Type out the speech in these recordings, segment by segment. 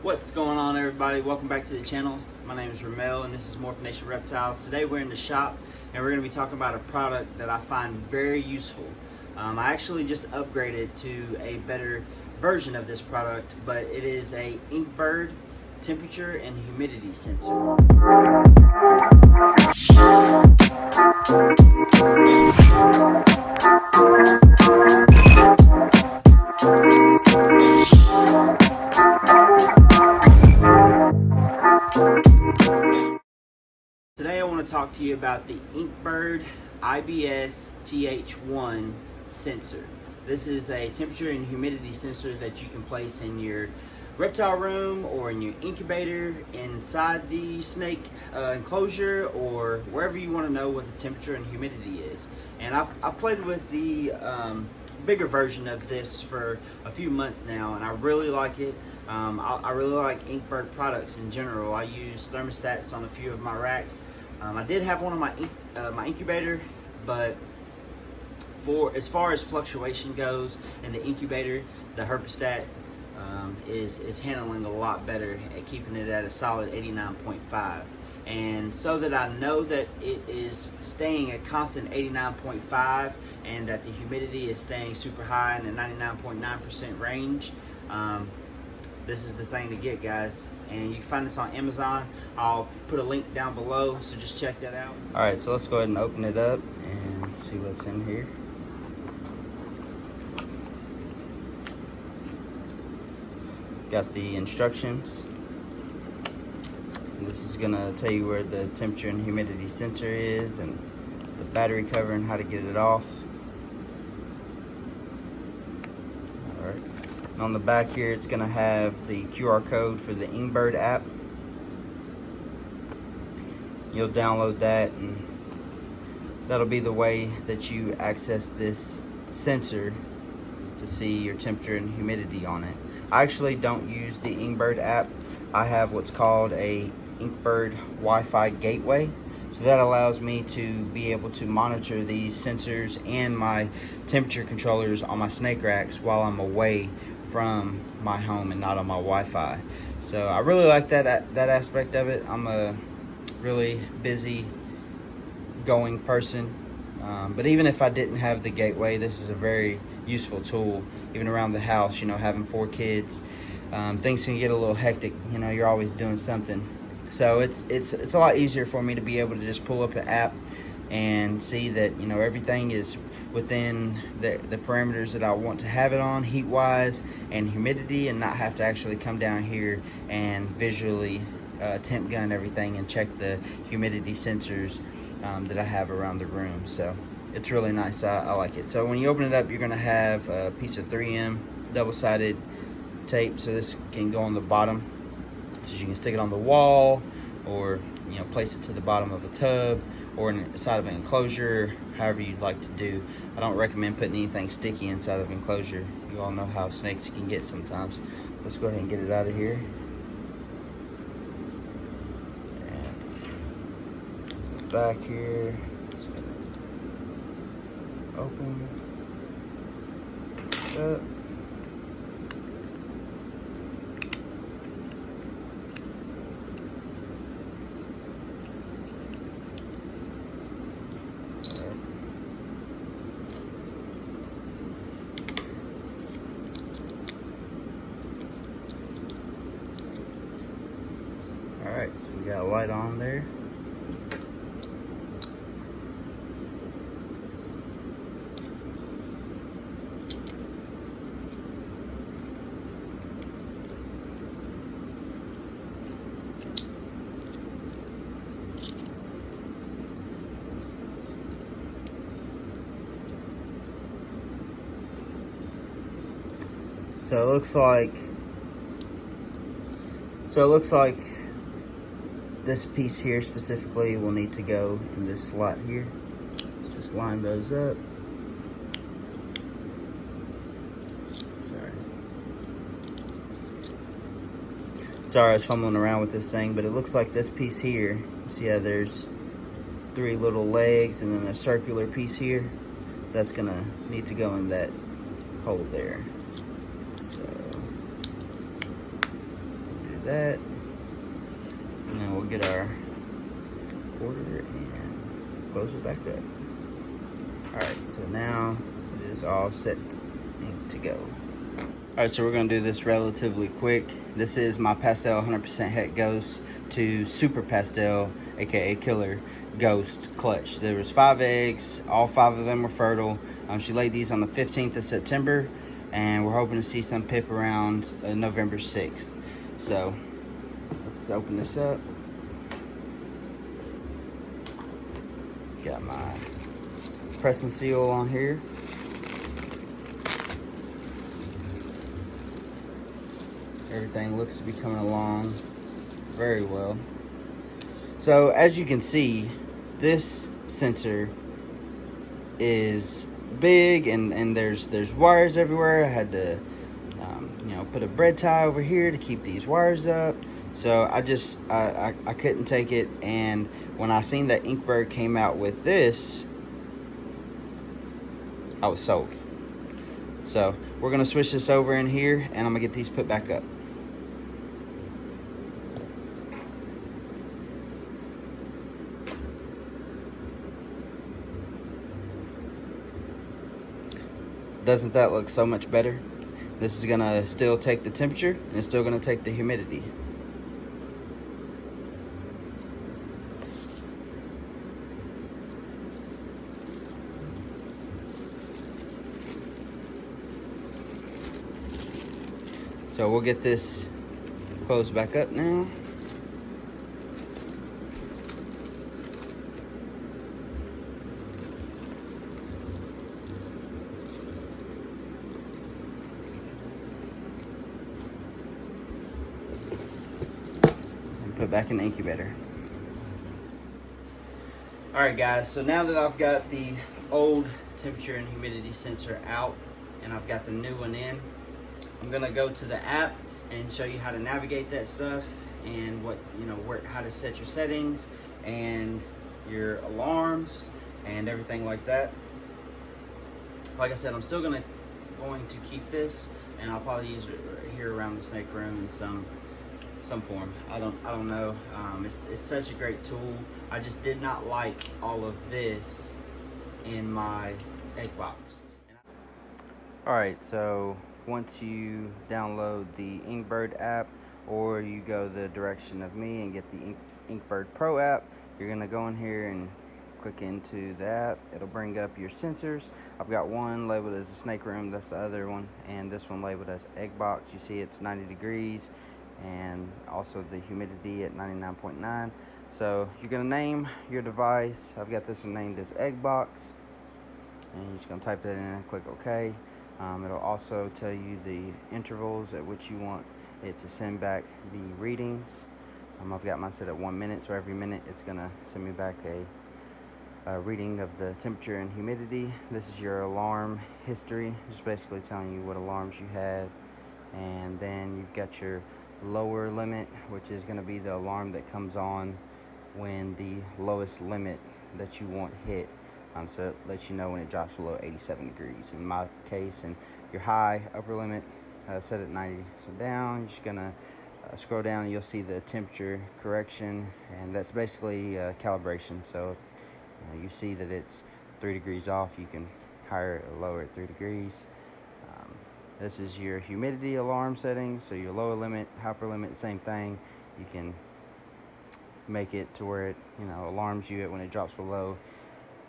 What's going on, everybody? Welcome back to the channel. My name is Ramel and this is Morph Reptiles. Today we're in the shop and we're going to be talking about a product that I find very useful. I actually just upgraded to a better version of this product, but it is a Inkbird temperature and humidity sensor. Today I want to talk to you about the Inkbird ibs-TH1 sensor. This is a temperature and humidity sensor that you can place in your reptile room or in your incubator, inside the snake enclosure, or wherever you want to know what the temperature and humidity is. And I've played with the bigger version of this for a few months now, and I really like it. I really like Inkbird products in general. I use thermostats on a few of my racks. I did have one on my incubator, but as far as fluctuation goes in the incubator, the thermostat is handling a lot better at keeping it at a solid 89.5. And so that I know that it is staying a constant 89.5 and that the humidity is staying super high in the 99.9% range, this is the thing to get, guys. And you can find this on Amazon. I'll put a link down below, so just check that out. Alright, so let's go ahead and open it up and see what's in here. Got the instructions. This is gonna tell you where the temperature and humidity sensor is, and the battery cover and how to get it off. Alright. And on the back here, it's gonna have the QR code for the Inkbird app. You'll download that, and that'll be the way that you access this sensor to see your temperature and humidity on it. I actually don't use the Inkbird app. I have what's called a Inkbird Wi-Fi gateway. So that allows me to be able to monitor these sensors and my temperature controllers on my snake racks while I'm away from my home and not on my Wi-Fi. So I really like that aspect of it. I'm a really busy going person. But even if I didn't have the gateway, this is a very useful tool. Even around the house, you know, having 4 kids, things can get a little hectic. You know, you're always doing something. So it's a lot easier for me to be able to just pull up an app and see that, you know, everything is within the parameters that I want to have it on, heat-wise and humidity, and not have to actually come down here and visually temp gun everything and check the humidity sensors that I have around the room. So it's really nice. I like it. So when you open it up, you're gonna have a piece of 3M double-sided tape. So this can go on the bottom, so you can stick it on the wall, or, you know, place it to the bottom of a tub or inside of an enclosure, however you'd like to do. I don't recommend putting anything sticky inside of an enclosure. You all know how snakes can get sometimes. Let's go ahead and get it out of here. And back here, open up. Alright, so we got a light on there. So it looks like this piece here specifically will need to go in this slot here. Just line those up. Sorry, I was fumbling around with this thing, but it looks like this piece here. See how there's 3 little legs and then a circular piece here? That's gonna need to go in that hole there. So do that. And then we'll get our quarter and close it back up. Alright, so now it is all set to go. Alright, so we're going to do this relatively quick. This is my pastel 100% het ghost to super pastel, aka killer ghost clutch. There was 5 eggs, all 5 of them were fertile. She laid these on the 15th of September, and we're hoping to see some pip around November 6th. So let's open this up. Got my press and seal on here. Everything looks to be coming along very well. So as you can see, this sensor is big, and there's wires everywhere. I had to you know, put a bread tie over here to keep these wires up. So I couldn't take it, and when I seen that Inkbird came out with this, I was sold. So we're gonna switch this over in here, and I'm gonna get these put back up. Doesn't that look so much better? This is gonna still take the temperature, and it's still gonna take the humidity. So we'll get this closed back up now. And put back in the incubator. Alright guys, so now that I've got the old temperature and humidity sensor out and I've got the new one in, I'm gonna go to the app and show you how to navigate that stuff, and what, you know, how to set your settings and your alarms and everything like that. Like I said, I'm still going to keep this, and I'll probably use it here around the snake room in some form. I don't know. It's such a great tool. I just did not like all of this in my egg box. All right, so once you download the Inkbird app, or you go the direction of me and get the Inkbird Pro app, you're gonna go in here and click into the app. It'll bring up your sensors. I've got one labeled as a snake room, that's the other one, and this one labeled as egg box. You see it's 90 degrees, and also the humidity at 99.9. So you're gonna name your device. I've got this one named as egg box, and you're just gonna type that in and click OK. It'll also tell you the intervals at which you want it to send back the readings. I've got mine set at 1 minute, so every minute it's gonna send me back a reading of the temperature and humidity. This is your alarm history, just basically telling you what alarms you had. And then you've got your lower limit, which is gonna be the alarm that comes on when the lowest limit that you want hit. So it lets you know when it drops below 87 degrees in my case. And your high upper limit set at 90. So down, you're just gonna scroll down and you'll see the temperature correction, and that's basically calibration. So if you see that it's 3 degrees off, you can higher or lower at 3 degrees. This is your humidity alarm settings. So your lower limit, upper limit, same thing. You can make it to where it, you know, alarms you when it drops below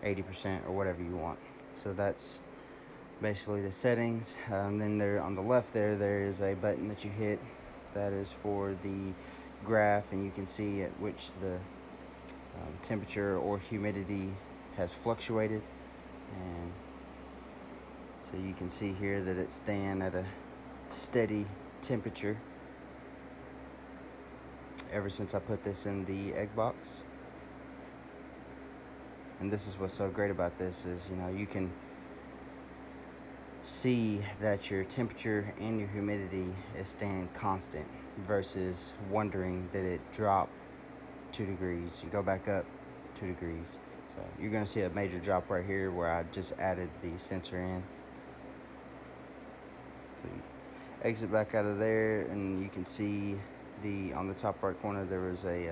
80% or whatever you want. So that's basically the settings. Then there on the left there is a button that you hit that is for the graph, and you can see at which the temperature or humidity has fluctuated. And so you can see here that it's staying at a steady temperature ever since I put this in the egg box. And this is what's so great about this is, you know, you can see that your temperature and your humidity is staying constant versus wondering that it dropped 2 degrees. You go back up 2 degrees. So you're going to see a major drop right here where I just added the sensor in. So you exit back out of there, and you can see on the top right corner there was a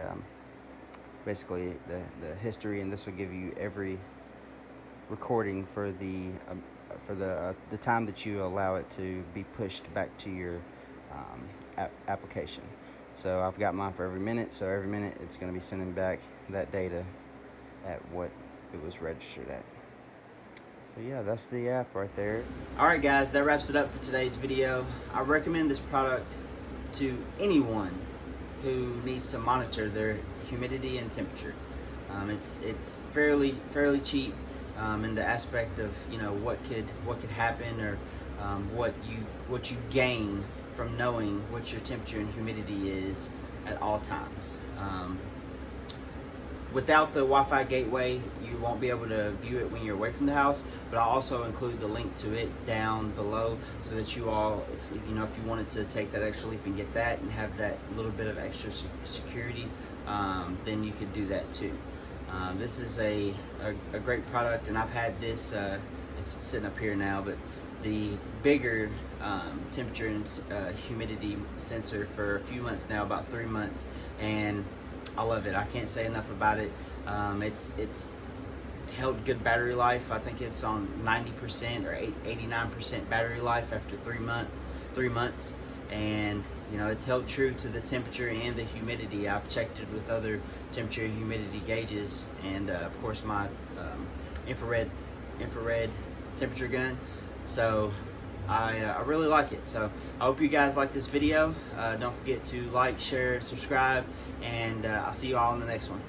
basically the history, and this will give you every recording for the time that you allow it to be pushed back to your application. So I've got mine for every minute, so every minute it's going to be sending back that data at what it was registered at. So yeah, that's the app right there. Alright guys, that wraps it up for today's video. I recommend this product to anyone who needs to monitor their humidity and temperature. It's fairly cheap in the aspect of, you know, what could happen, or what you gain from knowing what your temperature and humidity is at all times. Without the Wi-Fi gateway, you won't be able to view it when you're away from the house, but I'll also include the link to it down below so that you all, if you wanted to take that extra leap and get that and have that little bit of extra security, then you could do that too. This is a great product, and I've had this, it's sitting up here now, but the bigger temperature and humidity sensor for a few months now, about 3 months, and I love it. I can't say enough about it. It's held good battery life. I think it's on 90% or 89% battery life after 3 months, and it's held true to the temperature and the humidity. I've checked it with other temperature and humidity gauges, and of course my infrared temperature gun. So I really like it. So I hope you guys like this video. Don't forget to like, share, subscribe, and I'll see you all in the next one.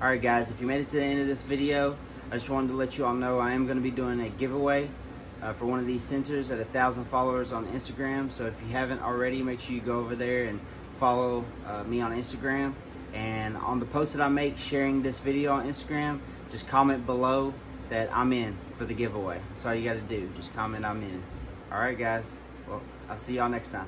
Alright guys, if you made it to the end of this video, I just wanted to let you all know I am going to be doing a giveaway for one of these sensors at 1,000 followers on Instagram. So if you haven't already, make sure you go over there and follow me on Instagram. And on the post that I make sharing this video on Instagram, just comment below that I'm in for the giveaway. That's all you got to do. Just comment I'm in. Alright guys, well, I'll see y'all next time.